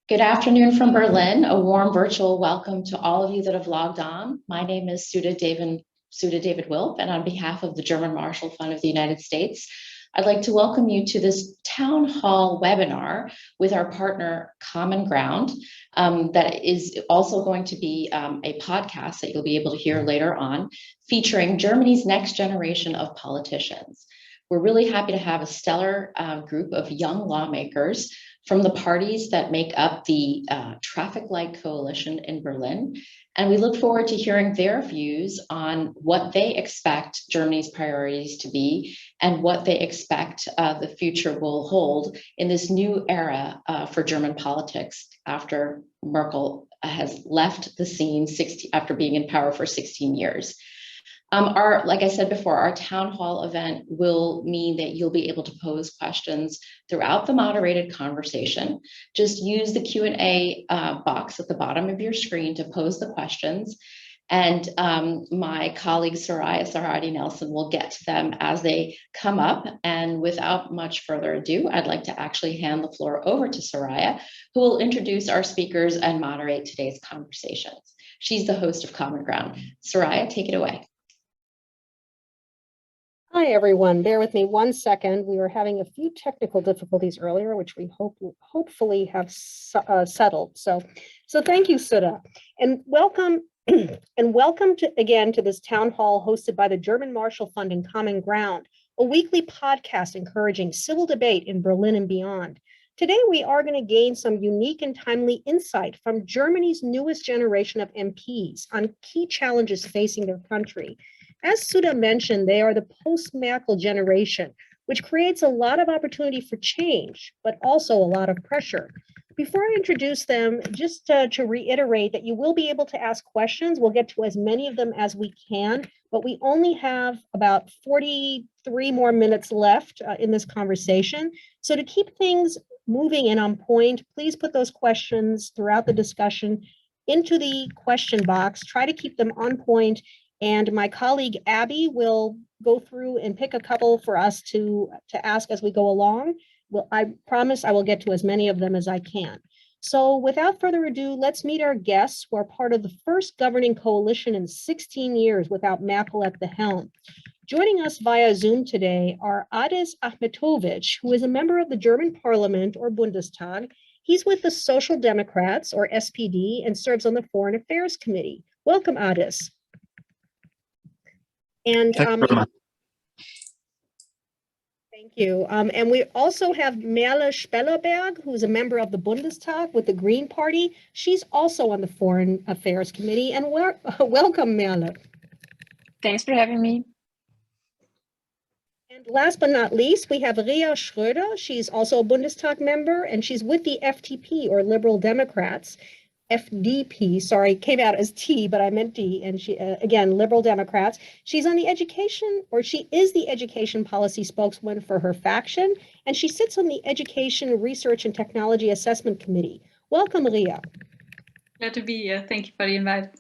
Good afternoon from Berlin. A warm virtual welcome to all of you that have logged on. My name is Sudha David-Wilp, and on behalf of the German Marshall Fund of the United States, I'd like to welcome you to this town hall webinar with our partner Common Ground. That is also going to be a podcast that you'll be able to hear later on, featuring Germany's next generation of politicians. We're really happy to have a stellar group of young lawmakers from the parties that make up the Traffic Light Coalition in Berlin. And we look forward to hearing their views on what they expect Germany's priorities to be and what they expect the future will hold in this new era for German politics after Merkel has left the scene after being in power for 16 years. Like I said before, our town hall event will mean that you'll be able to pose questions throughout the moderated conversation. Just use the Q&A box at the bottom of your screen to pose the questions. And my colleague Sarhaddi Nelson will get to them as they come up. And without much further ado, I'd like to actually hand the floor over to Soraya, who will introduce our speakers and moderate today's conversations. She's the host of Common Ground. Soraya, take it away. Hi, everyone. Bear with me 1 second. We were having a few technical difficulties earlier, which we hopefully have settled. So thank you, Sudha, and welcome again to this town hall hosted by the German Marshall Fund and Common Ground, a weekly podcast encouraging civil debate in Berlin and beyond. Today, we are going to gain some unique and timely insight from Germany's newest generation of MPs on key challenges facing their country. As Sudha mentioned, they are the post-Merkel generation, which creates a lot of opportunity for change, but also a lot of pressure. Before I introduce them, just to reiterate that you will be able to ask questions. We'll get to as many of them as we can, but we only have about 43 more minutes left in this conversation. So to keep things moving and on point, please put those questions throughout the discussion into the question box. Try to keep them on point. And my colleague Abby will go through and pick a couple for us to ask as we go along. Well, I promise I will get to as many of them as I can. So without further ado, let's meet our guests who are part of the first governing coalition in 16 years without Merkel at the helm. Joining us via Zoom today are Ahmetovic, who is a member of the German Parliament or Bundestag. He's with the Social Democrats or SPD and serves on the Foreign Affairs Committee. Welcome, Adis. And thank you. And we also have Merle Spellerberg, who's a member of the Bundestag with the Green Party. She's also on the Foreign Affairs Committee. And welcome, Merle. Thanks for having me. And last but not least, we have Ria Schröder. She's also a Bundestag member, and she's with the FDP, or Liberal Democrats. FDP, sorry, came out as T, but I meant D, and she, again, Liberal Democrats. She's on the she is the education policy spokeswoman for her faction, and she sits on the Education, Research, and Technology Assessment Committee. Welcome, Ria. Glad to be here. Thank you for the invite.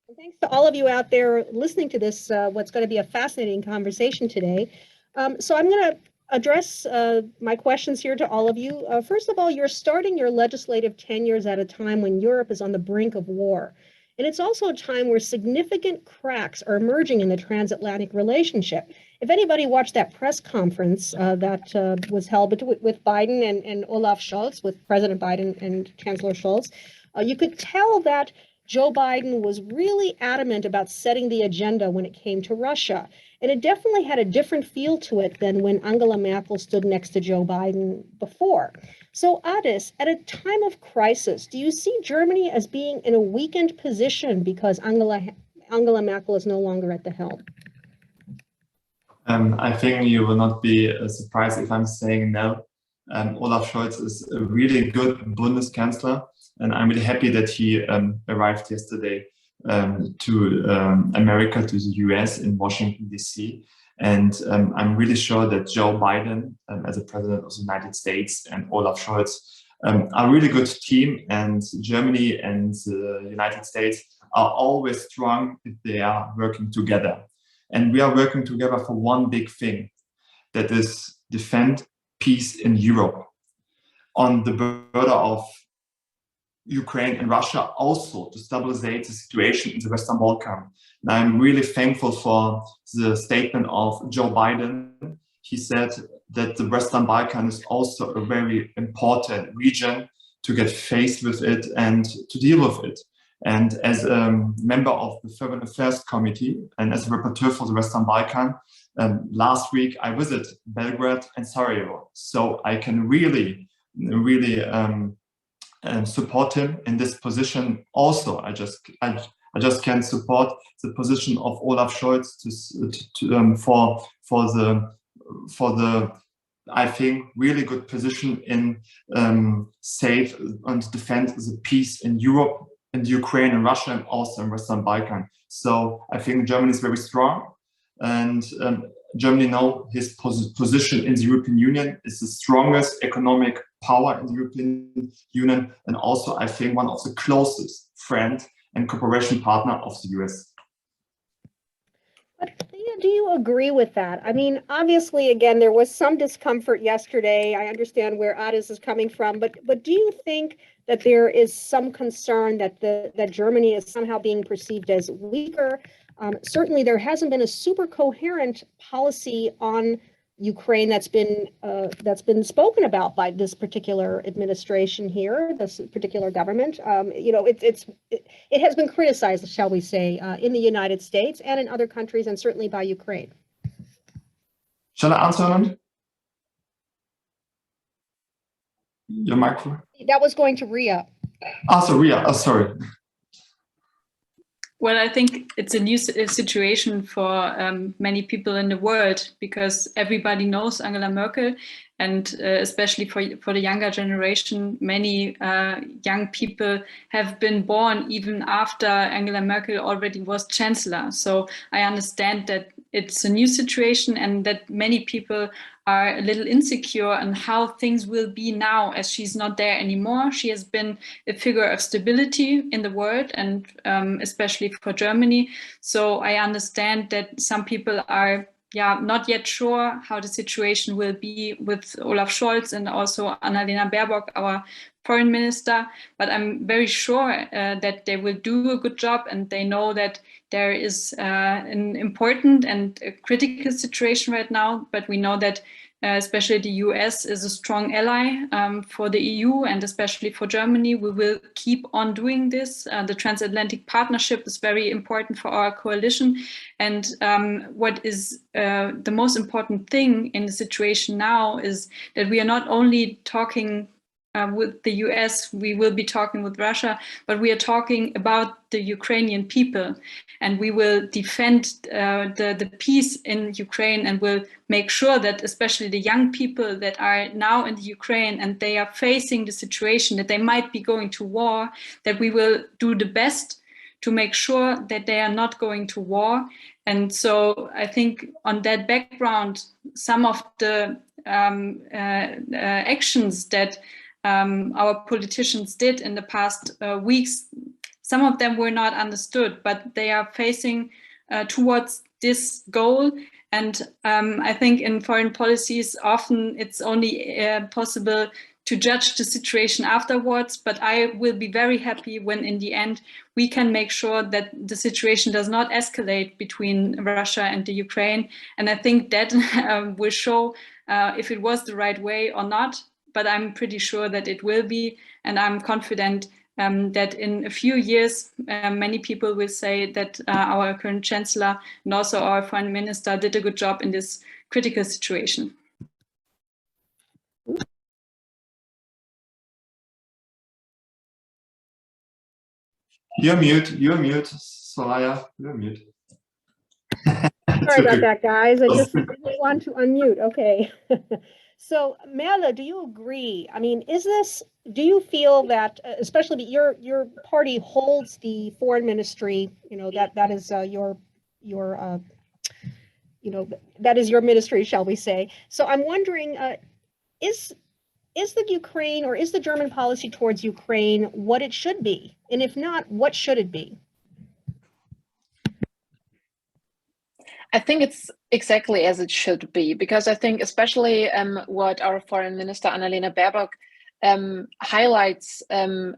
And thanks to all of you out there listening to this, what's going to be a fascinating conversation today. So I'm going to address my questions here to all of you. First of all, you're starting your legislative tenures at a time when Europe is on the brink of war. And it's also a time where significant cracks are emerging in the transatlantic relationship. If anybody watched that press conference that was held with Biden and Olaf Scholz, with President Biden and Chancellor Scholz, you could tell that Joe Biden was really adamant about setting the agenda when it came to Russia. And it definitely had a different feel to it than when Angela Merkel stood next to Joe Biden before. So Adis, at a time of crisis, do you see Germany as being in a weakened position because Angela Merkel is no longer at the helm? I think you will not be surprised if I'm saying no. Olaf Scholz is a really good Bundeskanzler, and I'm really happy that he arrived yesterday to America, to the US in Washington, D.C. And I'm really sure that Joe Biden, as a president of the United States, and Olaf Scholz are a really good team, and Germany and the United States are always strong if they are working together. And we are working together for one big thing, that is defend peace in Europe. On the border of Ukraine and Russia also to stabilize the situation in the Western Balkans. And I'm really thankful for the statement of Joe Biden. He said that the Western Balkan is also a very important region to get faced with it and to deal with it. And as a member of the Foreign Affairs Committee and as a rapporteur for the Western Balkan, last week I visited Belgrade and Sarajevo. So I can really support him in this position. Also, I just can support the position of Olaf Scholz for the I think really good position in save and defend the peace in Europe, in Ukraine and Russia, and also in Western Balkan. So I think Germany is very strong, and Germany now his position in the European Union is the strongest economic power in the European Union, and also I think one of the closest friend and cooperation partner of the US. But do you agree with that? I mean, obviously, again, there was some discomfort yesterday. I understand where Adis is coming from, but do you think that there is some concern that that Germany is somehow being perceived as weaker? Certainly, there hasn't been a super coherent policy on Ukraine that's been spoken about by this particular administration here, this particular government. You know, it has been criticized, shall we say, in the United States and in other countries, and certainly by Ukraine. Shall I answer? Your microphone. That was going to Ria. So Ria. Sorry. Well, I think it's a new situation for many people in the world, because everybody knows Angela Merkel, and especially for the younger generation, many young people have been born even after Angela Merkel already was Chancellor. So I understand that it's a new situation and that many people are a little insecure on how things will be now as she's not there anymore. She has been a figure of stability in the world, and especially for Germany. So I understand that some people are not yet sure how the situation will be with Olaf Scholz and also Annalena Baerbock, our foreign minister. But I'm very sure that they will do a good job, and they know that there is an important and a critical situation right now. But we know that especially the US is a strong ally for the EU and especially for Germany. We will keep on doing this. The Transatlantic partnership is very important for our coalition. And what is the most important thing in the situation now is that we are not only talking with the US, we will be talking with Russia, but we are talking about the Ukrainian people, and we will defend the peace in Ukraine, and will make sure that especially the young people that are now in the Ukraine and they are facing the situation that they might be going to war, that we will do the best to make sure that they are not going to war. And so I think on that background, some of the actions that our politicians did in the past weeks, some of them were not understood, but they are facing towards this goal. And I think in foreign policies, often it's only possible to judge the situation afterwards, but I will be very happy when in the end we can make sure that the situation does not escalate between Russia and the Ukraine. And I think that will show if it was the right way or not. But I'm pretty sure that it will be, and I'm confident that in a few years, many people will say that our current Chancellor and also our Foreign Minister did a good job in this critical situation. You're mute, Soraya, you're mute. Sorry about that, guys. I just want to unmute. Okay. So, Merle, do you agree? I mean, do you feel that, especially your party holds the foreign ministry, you know, that is your that is your ministry, shall we say? So I'm wondering, is the Ukraine, or is the German policy towards Ukraine what it should be? And if not, what should it be? I think it's exactly as it should be, because I think especially what our foreign minister Annalena Baerbock highlights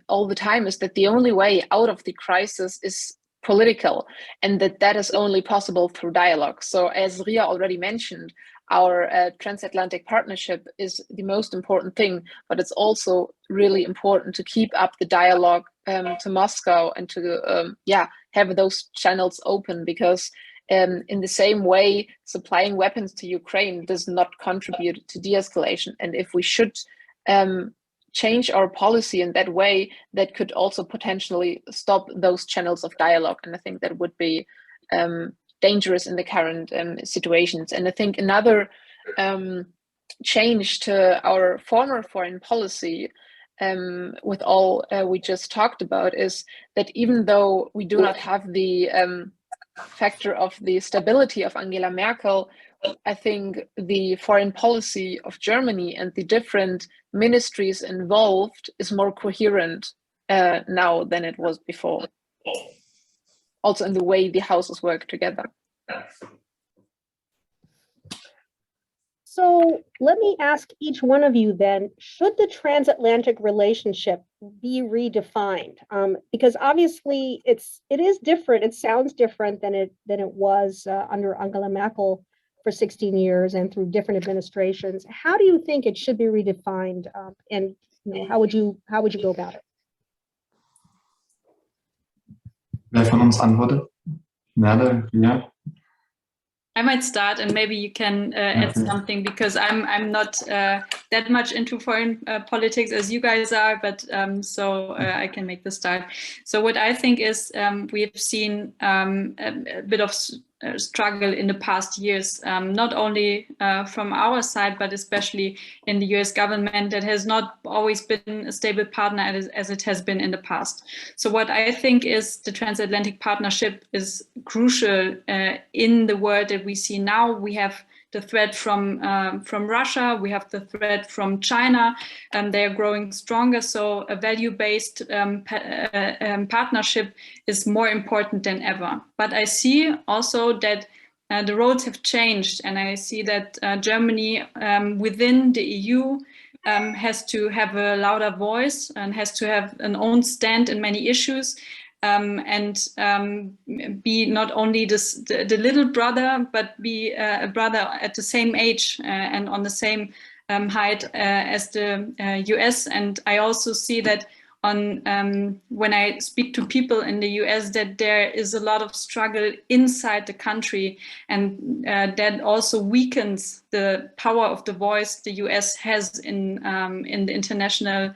all the time is that the only way out of the crisis is political, and that is only possible through dialogue. So as Ria already mentioned, our transatlantic partnership is the most important thing, but it's also really important to keep up the dialogue to Moscow and to have those channels open, because in the same way, supplying weapons to Ukraine does not contribute to de-escalation. And if we should change our policy in that way, that could also potentially stop those channels of dialogue. And I think that would be dangerous in the current situations. And I think another change to our former foreign policy with all we just talked about is that even though we do not have the factor of the stability of Angela Merkel, I think the foreign policy of Germany and the different ministries involved is more coherent now than it was before. Also in the way the houses work together. So let me ask each one of you then, should the transatlantic relationship be redefined? Because obviously it is different. It sounds different than it was under Angela Merkel for 16 years and through different administrations. How do you think it should be redefined? And how would you go about it? Wer von uns antwortet? Merle, ja. I might start, and maybe you can add something, because I'm not that much into foreign politics as you guys are, but so I can make the start. So what I think is we've seen a bit of struggle in the past years, not only from our side, but especially in the US government, that has not always been a stable partner as it has been in the past. So what I think is the transatlantic partnership is crucial in the world that we see now. We have the threat from Russia, we have the threat from China, and they are growing stronger. So a value-based partnership is more important than ever. But I see also that the roles have changed, and I see that Germany within the EU has to have a louder voice and has to have an own stand in many issues. And be not only the little brother, but be a brother at the same age and on the same height as the US. And I also see that when I speak to people in the US, that there is a lot of struggle inside the country, and that also weakens the power of the voice the US has in the international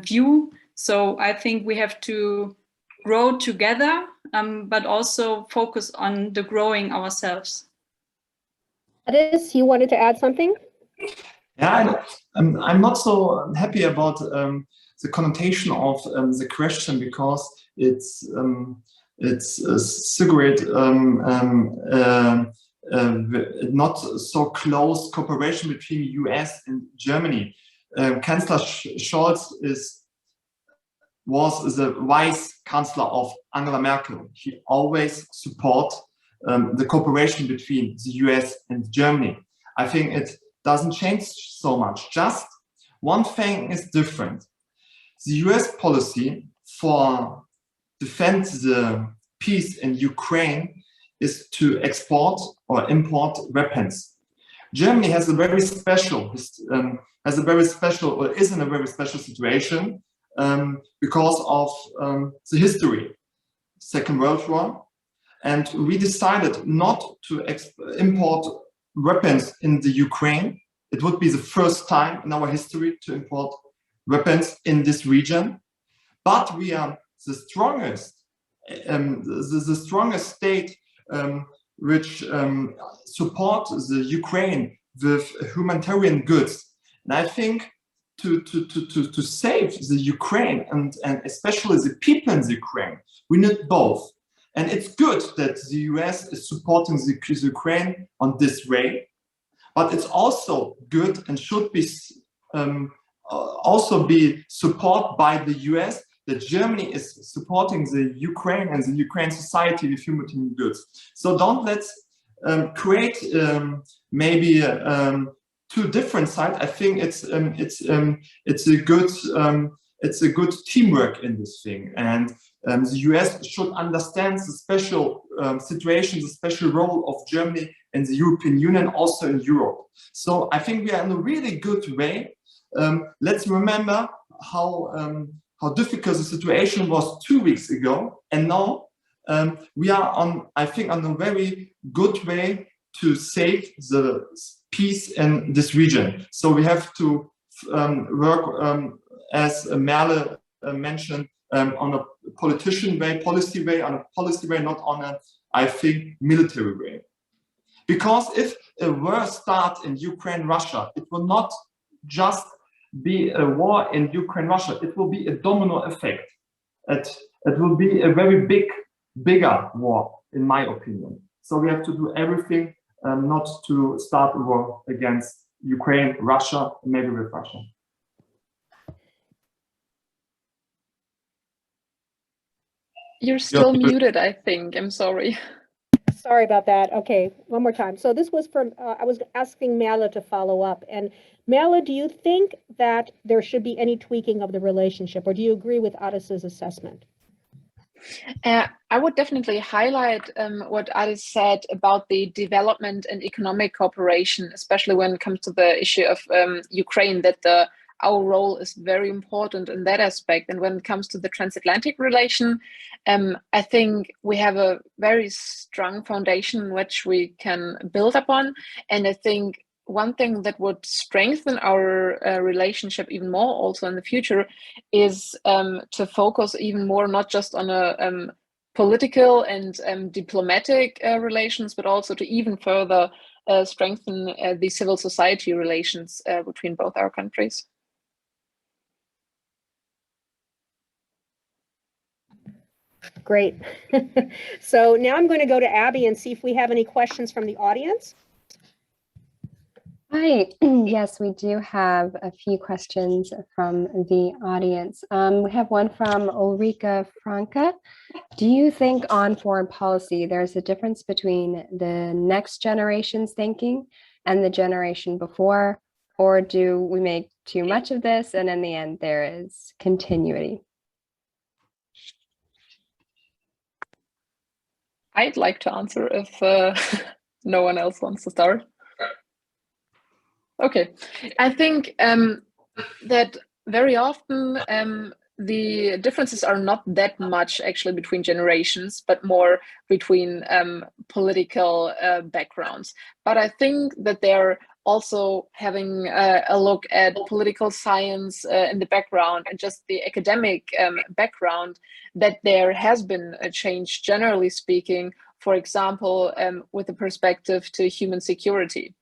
view. So I think we have to grow together, but also focus on the growing ourselves. Adis, you wanted to add something? Yeah, I'm not so happy about the connotation of the question, because it's a cigarette not so close cooperation between US and Germany. Chancellor Scholz was the vice chancellor of Angela Merkel. He always support the cooperation between the US and Germany. I think it doesn't change so much. Just one thing is different. The US policy for defend the peace in Ukraine is to export or import weapons. Germany has a very special, is in a very special situation because of the history, Second World War, and we decided not to import weapons in the Ukraine. It would be the first time in our history to import weapons in this region, but we are the strongest, the strongest state which support the Ukraine with humanitarian goods. And I think to save the Ukraine and especially the people in the Ukraine, we need both. And it's good that the US is supporting the Ukraine on this way, but it's also good and should be also be supported by the US, that Germany is supporting the Ukraine and the Ukraine society with humanitarian goods. So don't let's create maybe two different sides, I think it's a good teamwork in this thing, and the US should understand the special situation, the special role of Germany and the European Union, also in Europe. So I think we are in a really good way. Let's remember how difficult the situation was 2 weeks ago, and now we are on a very good way to save the peace in this region. So we have to work, as Merle mentioned, on a policy way, not on a, I think, military way. Because if a war starts in Ukraine, Russia, it will not just be a war in Ukraine, Russia, it will be a domino effect. It will be a very bigger war, in my opinion. So we have to do everything not to start a war against Ukraine, Russia, maybe with Russia. You're still muted, I think. I'm sorry. Sorry about that. Okay, one more time. So this was from, I was asking Merle to follow up. And Merle, do you think that there should be any tweaking of the relationship, or do you agree with Addis's assessment? I would definitely highlight what Addis said about the development and economic cooperation, especially when it comes to the issue of Ukraine, that our role is very important in that aspect. And when it comes to the transatlantic relation, I think we have a very strong foundation which we can build upon. And I think one thing that would strengthen our relationship even more also in the future is to focus even more, not just on a political and diplomatic relations, but also to even further strengthen the civil society relations between both our countries. Great. So now I'm going to go to Abby and see if we have any questions from the audience. Hi, yes, we do have a few questions from the audience. We have one from Ulrika Franke. Do you think on foreign policy, there's a difference between the next generation's thinking and the generation before, or do we make too much of this and in the end there is continuity? I'd like to answer if no one else wants to start. Okay, I think that very often the differences are not that much actually between generations, but more between political backgrounds. But I think that they're also having a look at political science in the background and just the academic background, that there has been a change, generally speaking, for example, with the perspective to human security.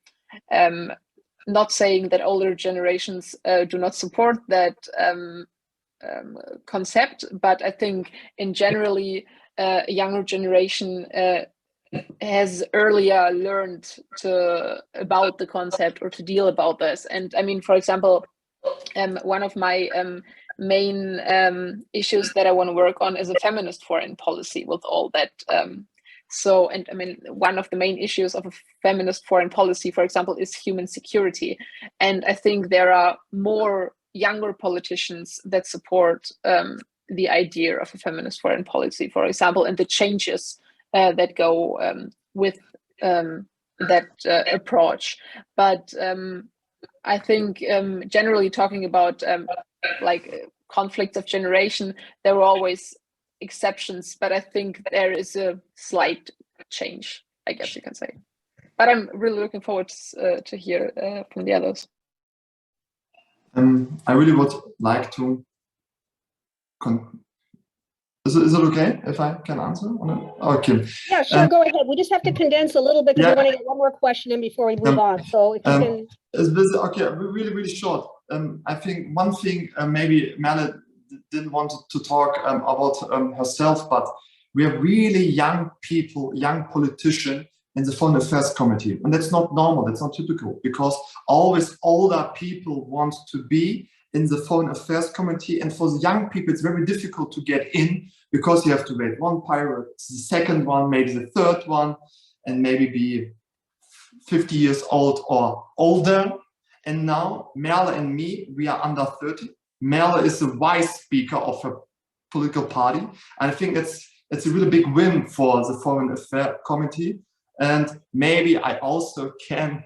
Not saying that older generations do not support that concept, but I think in generally a younger generation has earlier learned about the concept or to deal about this. And I mean, for example, one of my main issues that I want to work on is a feminist foreign policy with all that. So, and I mean, one of the main issues of a feminist foreign policy, for example, is human security. And I think there are more younger politicians that support the idea of a feminist foreign policy, for example, and the changes that go with that approach. But I think generally talking about like conflicts of generation, there were always exceptions, but I think there is a slight change, I guess you can say. But I'm really looking forward to hear from the others. I really would like to. Is it okay if I can answer on it? Okay. Yeah, sure. Go ahead. We just have to condense a little bit because we want to get one more question in before we move on. So if you can. Is this okay? Really short. I think one thing maybe Merle didn't want to talk about herself, but we have really young people, young politicians in the Foreign Affairs Committee. And that's not normal, that's not typical, because always older people want to be in the Foreign Affairs Committee. And for the young people, it's very difficult to get in because you have to wait one period, the second one, maybe the third one, and maybe be 50 years old or older. And now Merle and me, we are under 30. Merle is the vice speaker of a political party. And I think it's a really big win for the Foreign Affairs Committee. And maybe I also can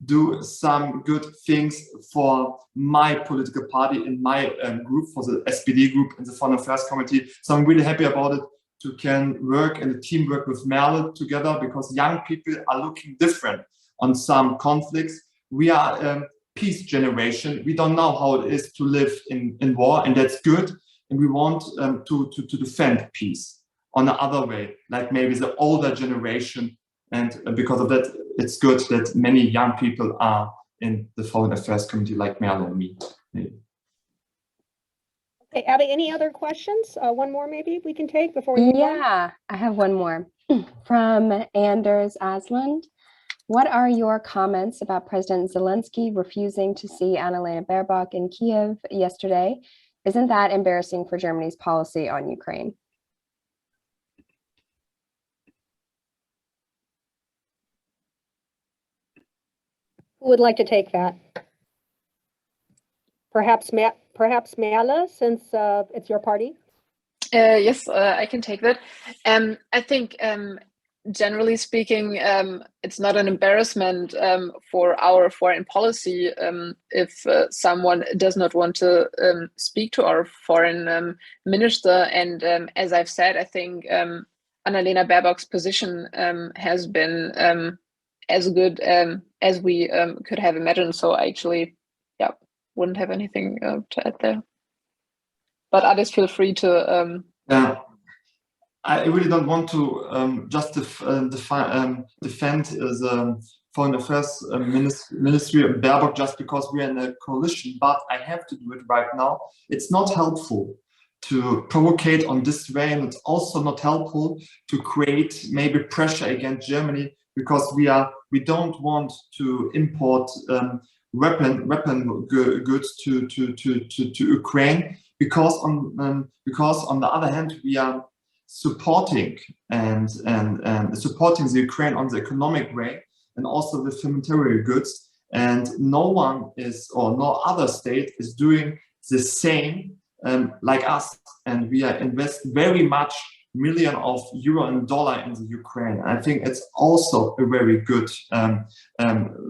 do some good things for my political party in my group, for the SPD group in the Foreign Affairs Committee. So I'm really happy about it to can work and teamwork with Merle together, because young people are looking different on some conflicts. We are a peace generation. We don't know how it is to live in war, and that's good. And we want to defend peace on the other way, like maybe the older generation. And because of that, it's good that many young people are in the Foreign Affairs Committee, like Merle and me. Maybe. Okay, Abby, any other questions? One more maybe we can take before we move on? Yeah, I have one more from Anders Asland. What are your comments about President Zelensky refusing to see Annalena Baerbock in Kiev yesterday? Isn't that embarrassing for Germany's policy on Ukraine? Who would like to take that? Perhaps Merle, since it's your party. Yes, I can take that. I think generally speaking, it's not an embarrassment for our foreign policy if someone does not want to speak to our foreign minister. And as I've said, I think Annalena Baerbock's position has been as good as we could have imagined. So I actually, yeah, wouldn't have anything to add there. But others feel free to. Yeah, I really don't want to just defend the Foreign Affairs Ministry of Baerbock just because we're in a coalition, but I have to do it right now. It's not helpful to provocate on this way, and it's also not helpful to create maybe pressure against Germany, because we don't want to import weapon goods to Ukraine, because on the other hand we are supporting and supporting the Ukraine on the economic way and also with humanitarian goods, and no one is, or no other state is doing the same like us, and we are invest very much million of euro and dollar in the Ukraine. I think it's also a very good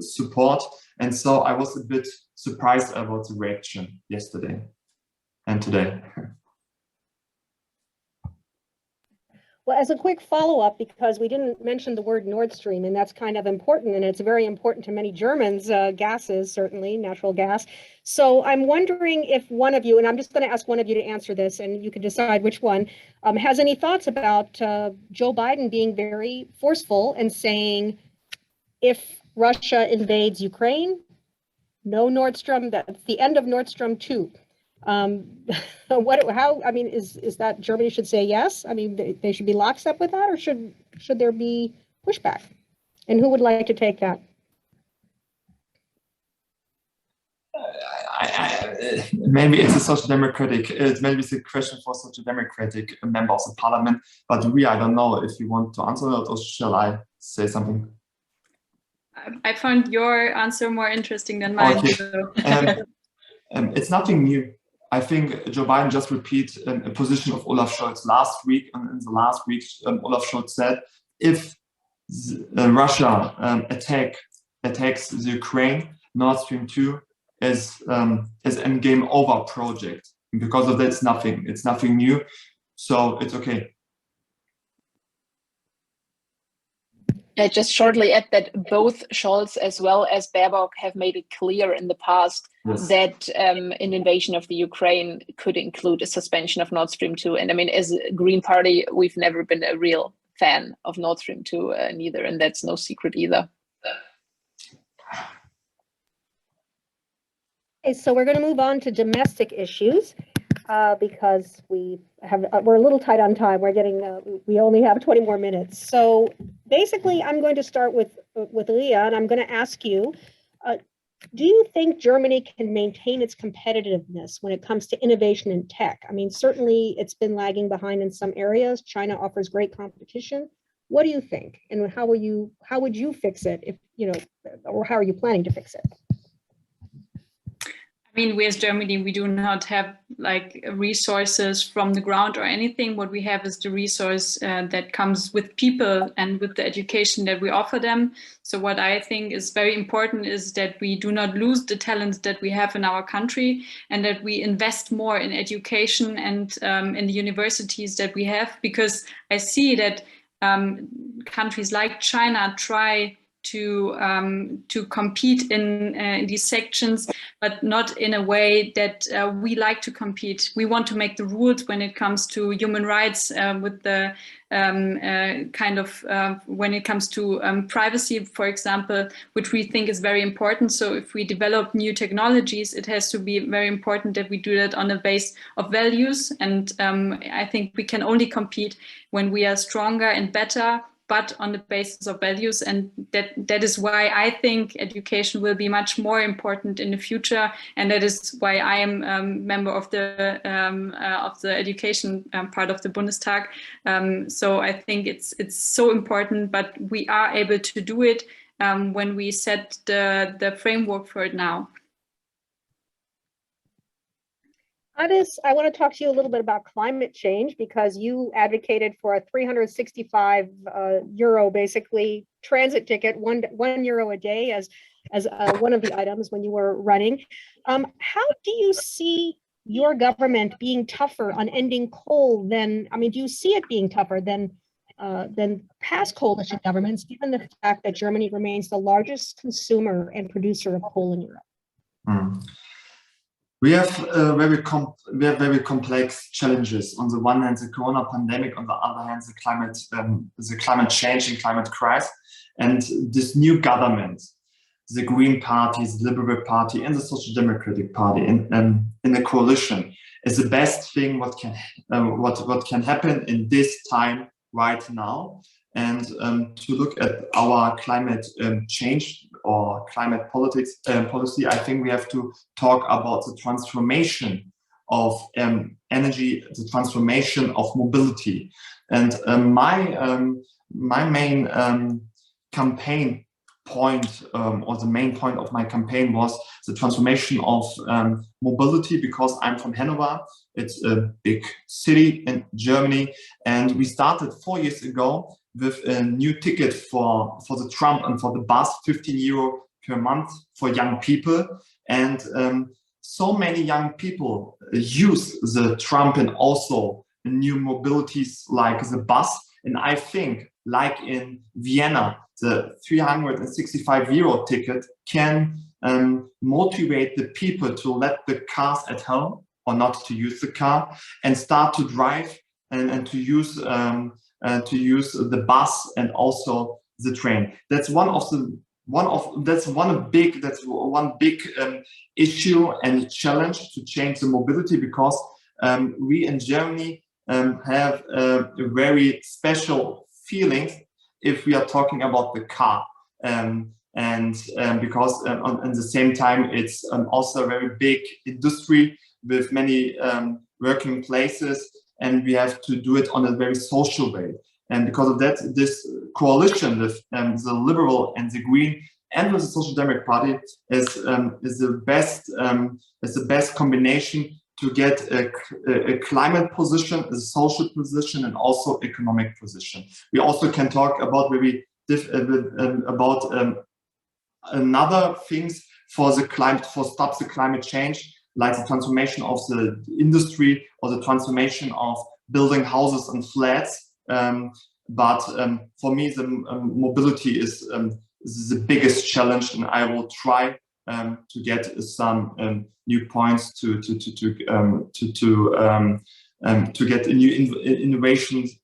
support, and so I was a bit surprised about the reaction yesterday and today. Well, as a quick follow-up, because we didn't mention the word Nord Stream, and that's kind of important, and it's very important to many Germans, gases, certainly, natural gas. So I'm wondering if one of you, and I'm just going to ask one of you to answer this, and you can decide which one, has any thoughts about Joe Biden being very forceful and saying, if Russia invades Ukraine, no Nord Stream, that's the end of Nord Stream 2. Is that Germany should say yes? I mean, they should be lockstep with that, or should there be pushback? And who would like to take that? Maybe it's a social democratic, maybe it's a question for such a democratic member of the parliament, but I don't know if you want to answer that, or shall I say something? I found your answer more interesting than mine. Okay. So. It's nothing new. I think Joe Biden just repeated a position of Olaf Scholz last week. And in the last week, Olaf Scholz said, if Russia attacks the Ukraine, Nord Stream 2 is a game over project. And because of that, it's nothing new. So it's okay. I just shortly add that both Scholz as well as Baerbock have made it clear in the past that an invasion of the Ukraine could include a suspension of Nord Stream 2. And I mean, as a Green Party, we've never been a real fan of Nord Stream 2 neither, and that's no secret either. Okay, so we're going to move on to domestic issues because we're a little tight on time. We only have 20 more minutes. So basically, I'm going to start with Ria, and I'm going to ask you, do you think Germany can maintain its competitiveness when it comes to innovation in tech? I mean, certainly it's been lagging behind in some areas. China offers great competition. What do you think? And how would you fix it if, or how are you planning to fix it? I mean, we as Germany, we do not have like resources from the ground or anything. What we have is the resource that comes with people and with the education that we offer them. So what I think is very important is that we do not lose the talents that we have in our country, and that we invest more in education and in the universities that we have, because I see that countries like China try to compete in these sections, but not in a way that we like to compete. We want to make the rules when it comes to human rights, with the when it comes to privacy, for example, which we think is very important. So if we develop new technologies, it has to be very important that we do that on the base of values. And I think we can only compete when we are stronger and better, but on the basis of values. And that is why I think education will be much more important in the future. And that is why I am a member of the education part of the Bundestag. So I think it's so important, but we are able to do it when we set the framework for it now. Adis, I want to talk to you a little bit about climate change, because you advocated for a 365 euro, basically, transit ticket, one euro a day as one of the items when you were running. How do you see your government being tougher on ending coal than, I mean, do you see it being tougher than past coalition governments, given the fact that Germany remains the largest consumer and producer of coal in Europe? We have very complex challenges. On the one hand, the corona pandemic. On the other hand, the climate change and climate crisis. And this new government, the Green Party, the Liberal Party, and the Social Democratic Party in the coalition, is the best thing what can happen in this time right now. And to look at our climate change or climate policy, I think we have to talk about the transformation of energy, the transformation of mobility. And my main campaign point, or the main point of my campaign, was the transformation of mobility, because I'm from Hanover. It's a big city in Germany, and we started 4 years ago with a new ticket for the tram and for the bus, 15 euro per month for young people. And so many young people use the tram and also new mobilities like the bus. And I think, like in Vienna, the 365 euro ticket can motivate the people to let the cars at home, or not to use the car, and start to drive and to use the bus and also the train. That's one big issue and challenge to change the mobility, because we in Germany have a very special feelings if we are talking about the car, because at the same time it's also a very big industry with many working places, and we have to do it on a very social way. And because of that, this coalition with the Liberal and the Green and with the Social Democratic Party is the best combination to get a climate position, a social position, and also economic position. We also can talk about another things for the climate, for stop the climate change, like the transformation of the industry or the transformation of building houses and flats. But for me, the mobility is the biggest challenge, and I will try to get some new points to get new innovations,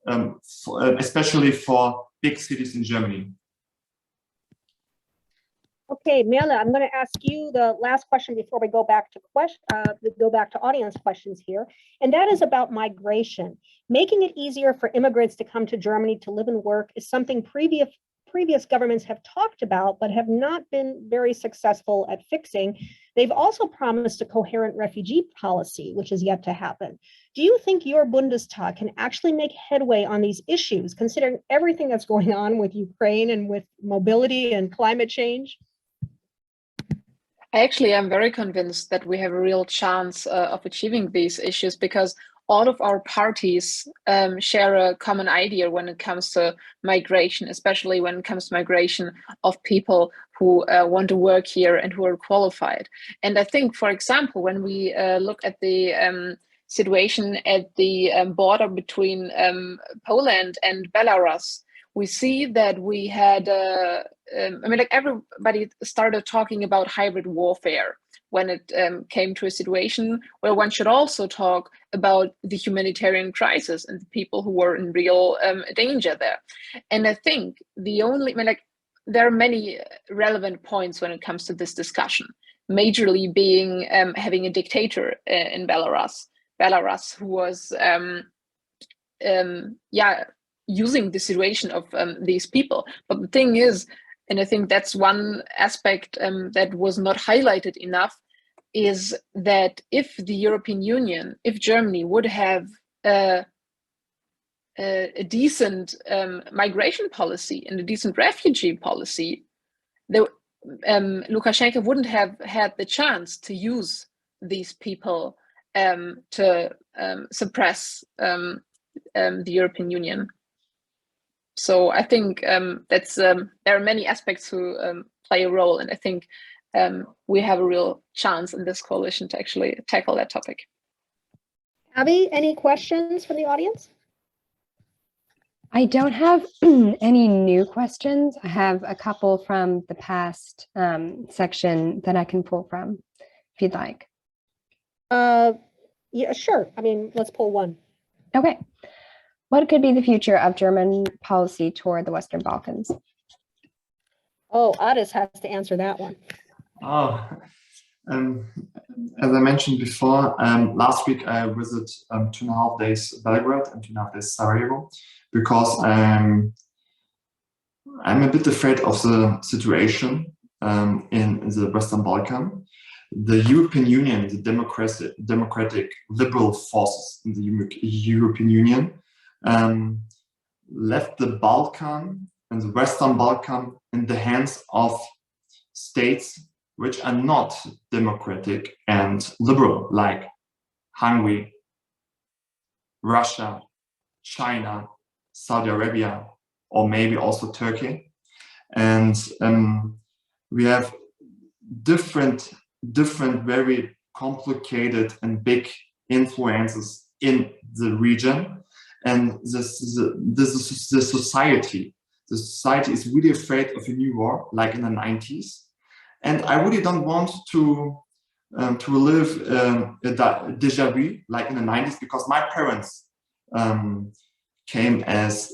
especially for big cities in Germany. Okay, Merle, I'm going to ask you the last question before we go back to audience questions here, and that is about migration. Making it easier for immigrants to come to Germany to live and work is something previous governments have talked about, but have not been very successful at fixing. They've also promised a coherent refugee policy, which is yet to happen. Do you think your Bundestag can actually make headway on these issues, considering everything that's going on with Ukraine and with mobility and climate change? I actually am very convinced that we have a real chance of achieving these issues, because all of our parties share a common idea when it comes to migration, especially when it comes to migration of people who want to work here and who are qualified. And I think, for example, when we look at the situation at the border between Poland and Belarus, we see that we had, I mean, like everybody started talking about hybrid warfare when it came to a situation where one should also talk about the humanitarian crisis and the people who were in real danger there. And I think the only, I mean, like, there are many relevant points when it comes to this discussion, majorly being having a dictator in Belarus who was, using the situation of these people. But the thing is, and I think that's one aspect that was not highlighted enough, is that if the European Union, if Germany would have a decent migration policy and a decent refugee policy, Lukashenko wouldn't have had the chance to use these people to suppress the European Union. So I think that's there are many aspects who play a role, and I think we have a real chance in this coalition to actually tackle that topic. Abby, any questions from the audience? I don't have any new questions. I have a couple from the past section that I can pull from, if you'd like. Yeah, sure. I mean, let's pull one. Okay. What could be the future of German policy toward the Western Balkans? Oh, Adis has to answer that one. Oh, as I mentioned before, last week I visited 2.5 days Belgrade and 2.5 days Sarajevo, because I'm a bit afraid of the situation in the Western Balkan. The European Union, the democratic liberal forces in the European Union left the Balkan and the Western Balkan in the hands of states which are not democratic and liberal, like Hungary, Russia, China, Saudi Arabia, or maybe also Turkey. And we have different very complicated and big influences in the region. And the society is really afraid of a new war, like in the 90s. And I really don't want to live a déjà vu, like in the 90s, because my parents came as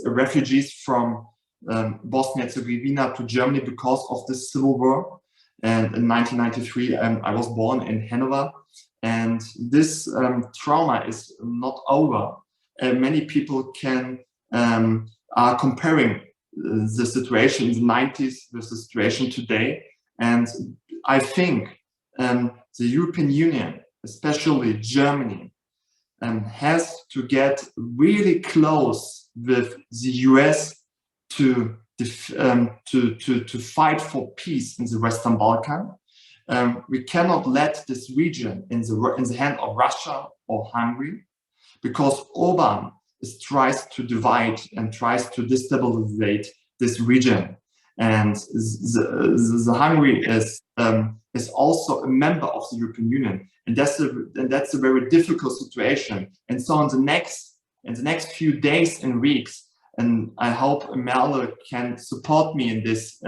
refugees from Bosnia-Herzegovina to Germany because of the civil war. And in 1993, I was born in Hanover. And this trauma is not over. Many people are comparing the situation in the 90s with the situation today. And I think the European Union, especially Germany, has to get really close with the US to fight for peace in the Western Balkan. We cannot let this region in the hand of Russia or Hungary, because Orban tries to divide and tries to destabilize this region. And the Hungary is also a member of the European Union, and that's a very difficult situation. And so in the next few days and weeks, and I hope Merle can support me in this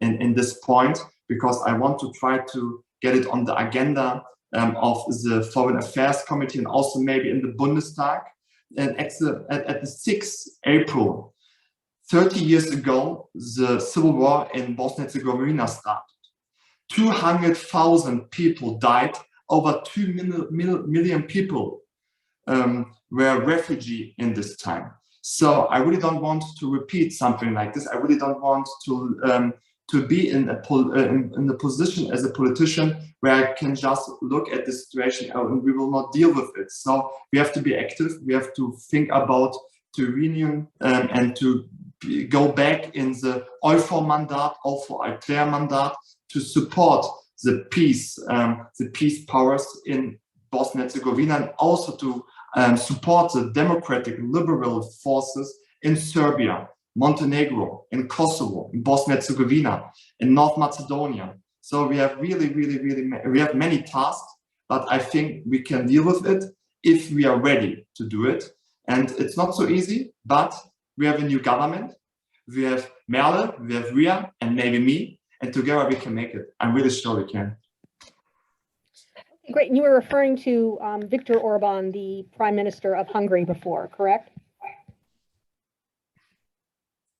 in this point, because I want to try to get it on the agenda of the Foreign Affairs Committee, and also maybe in the Bundestag. And at the 6th April, 30 years ago, the civil war in Bosnia-Herzegovina started. 200,000 people died. Over 2 million people were refugees in this time. So I really don't want to repeat something like this. I really don't want to be in a position as a politician where I can just look at the situation and we will not deal with it. So we have to be active. We have to think about to reunion and to go back in the EUFOR-Mandat, EUFOR-Alclair-Mandat, to support the peace powers in Bosnia and Herzegovina, and also to support the democratic liberal forces in Serbia, Montenegro, in Kosovo, in Bosnia and Herzegovina, in North Macedonia. So we have we have many tasks, but I think we can deal with it if we are ready to do it. And it's not so easy, but we have a new government. We have Merle, we have Ria, and maybe me, and together we can make it. I'm really sure we can. Great. And you were referring to Viktor Orban, the Prime Minister of Hungary before, correct?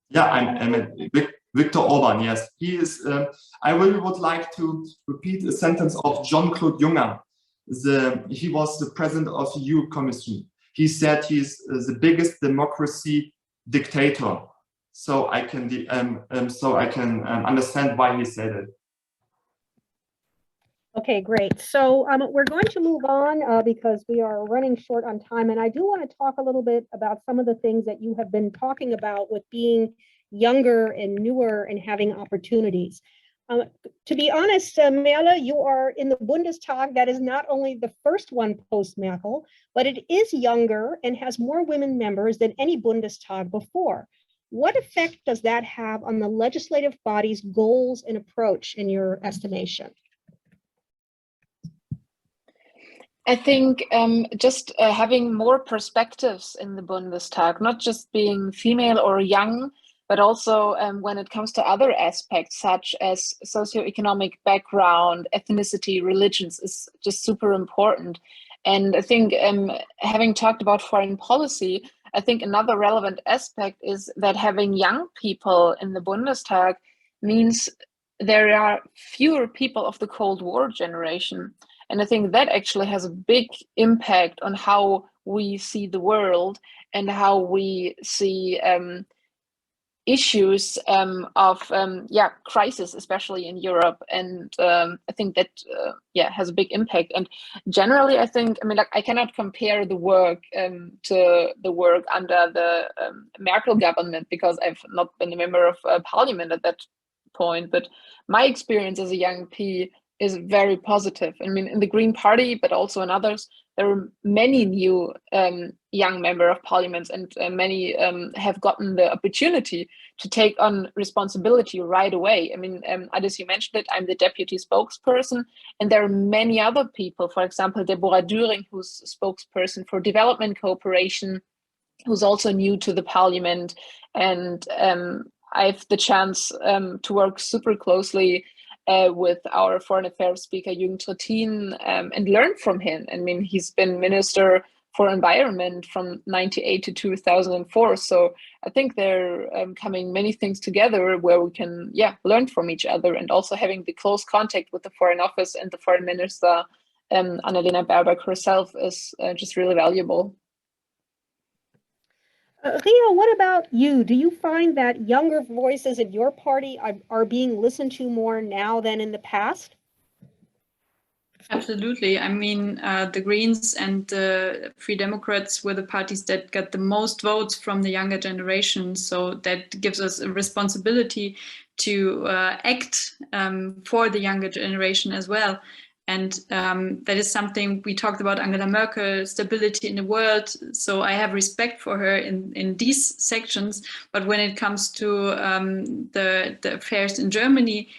Yeah, I'm Viktor Orban, yes. He is, I really would like to repeat a sentence of Jean-Claude Juncker. He was the president of the EU Commission. He said he's the biggest democracy dictator. So I can understand why he said it. Okay, great. So we're going to move on because we are running short on time. And I do want to talk a little bit about some of the things that you have been talking about with being younger and newer and having opportunities. To be honest, Merle, you are in the Bundestag. That is not only the first one post-Merkel, but it is younger and has more women members than any Bundestag before. What effect does that have on the legislative body's goals and approach in your estimation? I think just having more perspectives in the Bundestag, not just being female or young, but also when it comes to other aspects such as socioeconomic background, ethnicity, religions is just super important. And I think having talked about foreign policy, I think another relevant aspect is that having young people in the Bundestag means there are fewer people of the Cold War generation. And I think that actually has a big impact on how we see the world and how we see issues of crisis, especially in Europe. And I think that has a big impact. And generally, I mean, like, I cannot compare the work to the work under the Merkel government because I've not been a member of parliament at that point. But my experience as a young P is very positive. I mean, in the Green Party, but also in others, there are many new young member of parliaments, and many have gotten the opportunity to take on responsibility right away. I mean, as you mentioned it, I'm the deputy spokesperson, and there are many other people, for example, Deborah Düring, who's spokesperson for development cooperation, who's also new to the parliament. And I have the chance to work super closely with our foreign affairs speaker, Jürgen Trittin, and learn from him. I mean, he's been Minister for Environment from 1998 to 2004. So I think there are coming many things together where we can, learn from each other, and also having the close contact with the Foreign Office and the Foreign Minister, Annalena Baerbock herself, is just really valuable. Ria, what about you? Do you find that younger voices in your party are being listened to more now than in the past? Absolutely. I mean, the Greens and the Free Democrats were the parties that got the most votes from the younger generation. So that gives us a responsibility to act for the younger generation as well. And that is something we talked about, Angela Merkel, stability in the world. So I have respect for her in these sections. But when it comes to the affairs in Germany,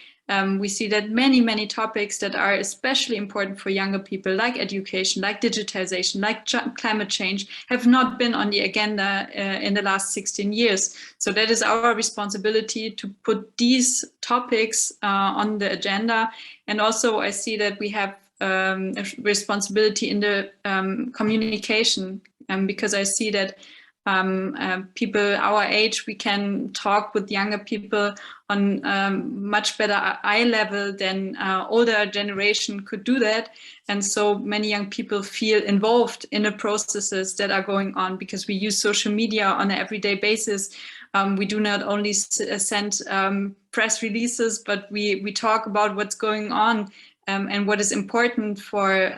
we see that many topics that are especially important for younger people, like education, like digitization, like climate change, have not been on the agenda in the last 16 years. So that is our responsibility to put these topics on the agenda. And also I see that we have a responsibility in the communication, because I see that people our age, we can talk with younger people on much better eye level than older generation could do that. And so many young people feel involved in the processes that are going on, because we use social media on an everyday basis. We do not only send press releases, but we talk about what's going on and what is important for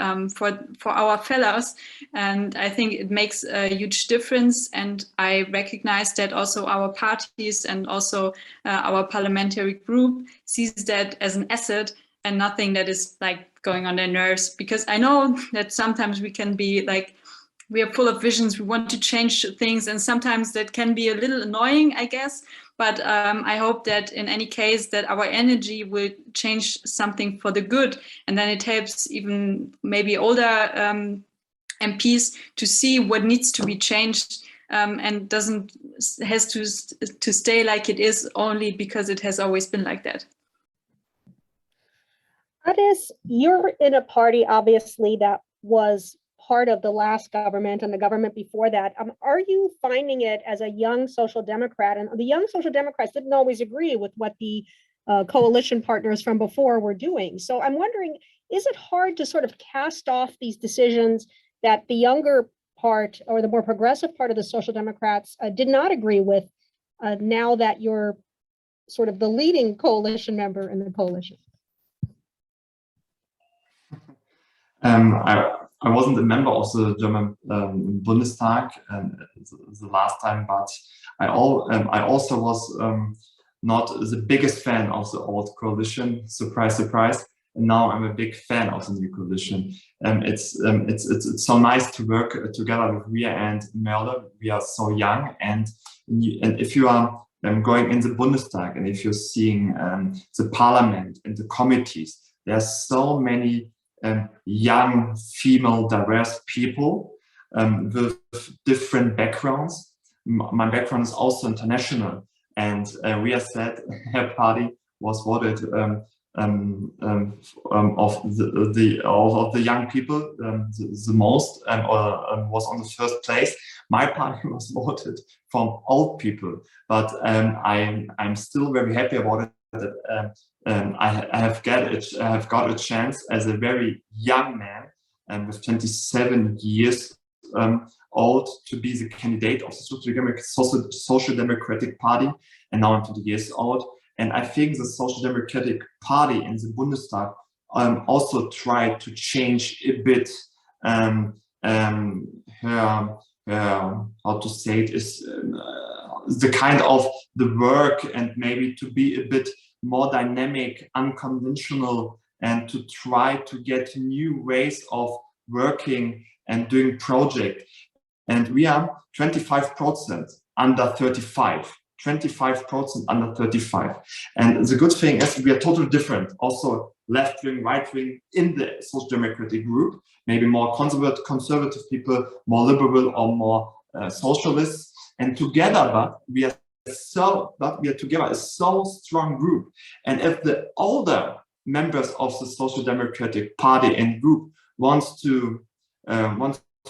our fellows. And I think it makes a huge difference. And I recognize that also our parties and also our parliamentary group sees that as an asset and nothing that is like going on their nerves. Because I know that sometimes we can be like, we are full of visions, we want to change things, and sometimes that can be a little annoying, I guess. But I hope that in any case that our energy will change something for the good, and then it helps even maybe older MPs to see what needs to be changed, and has to stay like it is only because it has always been like that. Adis, you're in a party, obviously, that was part of the last government and the government before that. Are you finding it as a young social democrat? And the young social democrats didn't always agree with what the coalition partners from before were doing. So I'm wondering, is it hard to sort of cast off these decisions that the younger part or the more progressive part of the social democrats did not agree with, now that you're sort of the leading coalition member in the coalition? I wasn't a member of the German Bundestag the last time, but I also was not the biggest fan of the old coalition. Surprise, surprise! And now I'm a big fan of the new coalition. It's so nice to work together with Ria and Merle. We are so young, and if you are going in the Bundestag and if you're seeing the parliament and the committees, there are so many young, female, diverse people with different backgrounds. My background is also international, and Ria said her party was voted of the young people the most, or was on the first place. My party was voted from old people, but I'm still very happy about it. That I have got a chance as a very young man and with 27 years old to be the candidate of the Social Democratic Party, and now I'm 20 years old. And I think the Social Democratic Party in the Bundestag also tried to change a bit how to say it is the kind of the work, and maybe to be a bit more dynamic, unconventional, and to try to get new ways of working and doing project. And we are 25% under 35. 25% under 35. And the good thing is we are totally different. Also left wing, right wing in the Social Democratic group, maybe more conservative people, more liberal or more socialists. And together, but we are together a so strong group. And if the older members of the Social Democratic Party and group wants to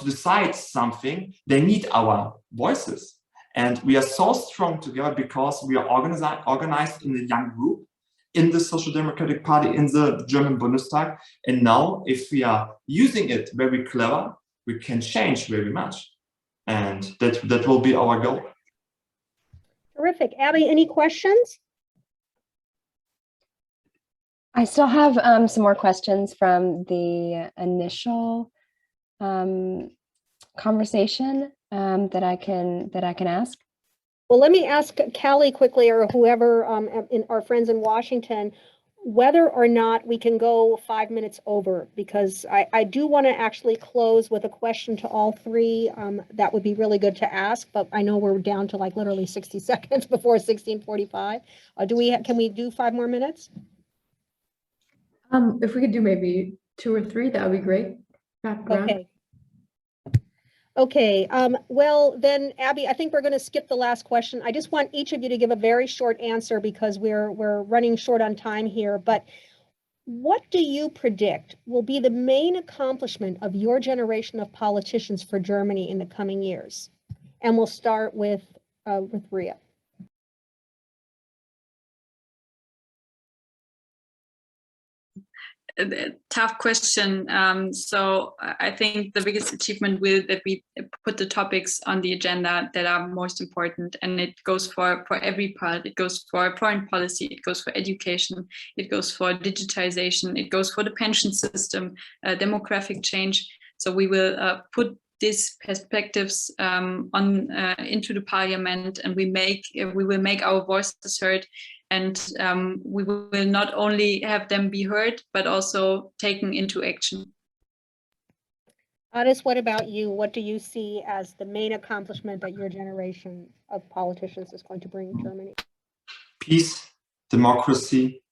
decide something, they need our voices. And we are so strong together because we are organized in a young group in the Social Democratic Party in the German Bundestag. And now, if we are using it very clever, we can change very much. And that will be our goal. Terrific. Abby, any questions? I still have some more questions from the initial conversation that I can ask. Well, let me ask Callie quickly, or whoever in our friends in Washington, whether or not we can go 5 minutes over, because I do want to actually close with a question to all three. That would be really good to ask, but I know we're down to like literally 60 seconds before 16:45. Can we do 5 more minutes? If we could do maybe 2 or 3, that would be great. Okay. Okay, well then, Abby, I think we're going to skip the last question. I just want each of you to give a very short answer because we're running short on time here. But what do you predict will be the main accomplishment of your generation of politicians for Germany in the coming years? And we'll start with Ria. tough question. So I think the biggest achievement will that we put the topics on the agenda that are most important, and it goes for every part. It goes for foreign policy, it goes for education, it goes for digitization, it goes for the pension system, demographic change. So we will put these perspectives into the parliament, and we will make our voices heard. And we will not only have them be heard, but also taken into action. Adis, what about you? What do you see as the main accomplishment that your generation of politicians is going to bring Germany? Peace, democracy,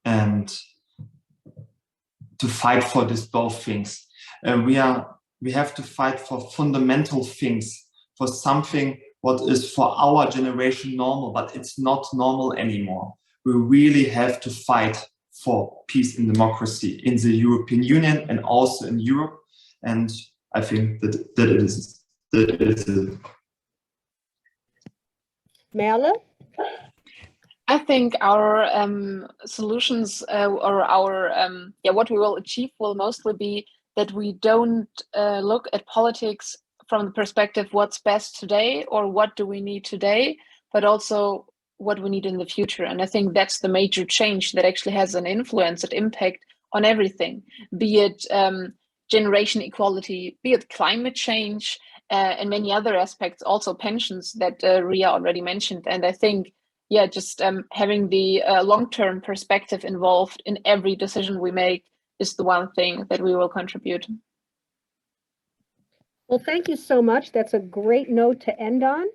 and to fight for these both things. We have to fight for fundamental things, for something what is for our generation normal, but it's not normal anymore. We really have to fight for peace and democracy in the European Union and also in Europe. And I think that it is. Merle? I think our solutions or our what we will achieve will mostly be that we don't look at politics from the perspective what's best today or what do we need today, but also what we need in the future. And I think that's the major change that actually has an influence, an impact on everything, be it generation equality, be it climate change, and many other aspects, also pensions that Ria already mentioned. And I think, just having the long-term perspective involved in every decision we make is the one thing that we will contribute. Well, thank you so much. That's a great note to end on.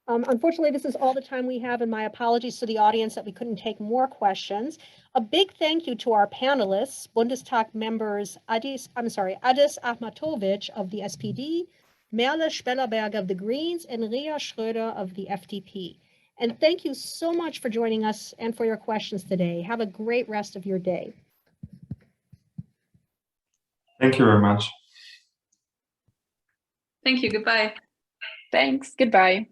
Unfortunately, this is all the time we have, and my apologies to the audience that we couldn't take more questions. A big thank you to our panelists, Bundestag members Adis Ahmetovic of the SPD, Merle Spellerberg of the Greens, and Ria Schröder of the FDP. And thank you so much for joining us and for your questions today. Have a great rest of your day. Thank you very much. Thank you. Goodbye. Thanks. Goodbye.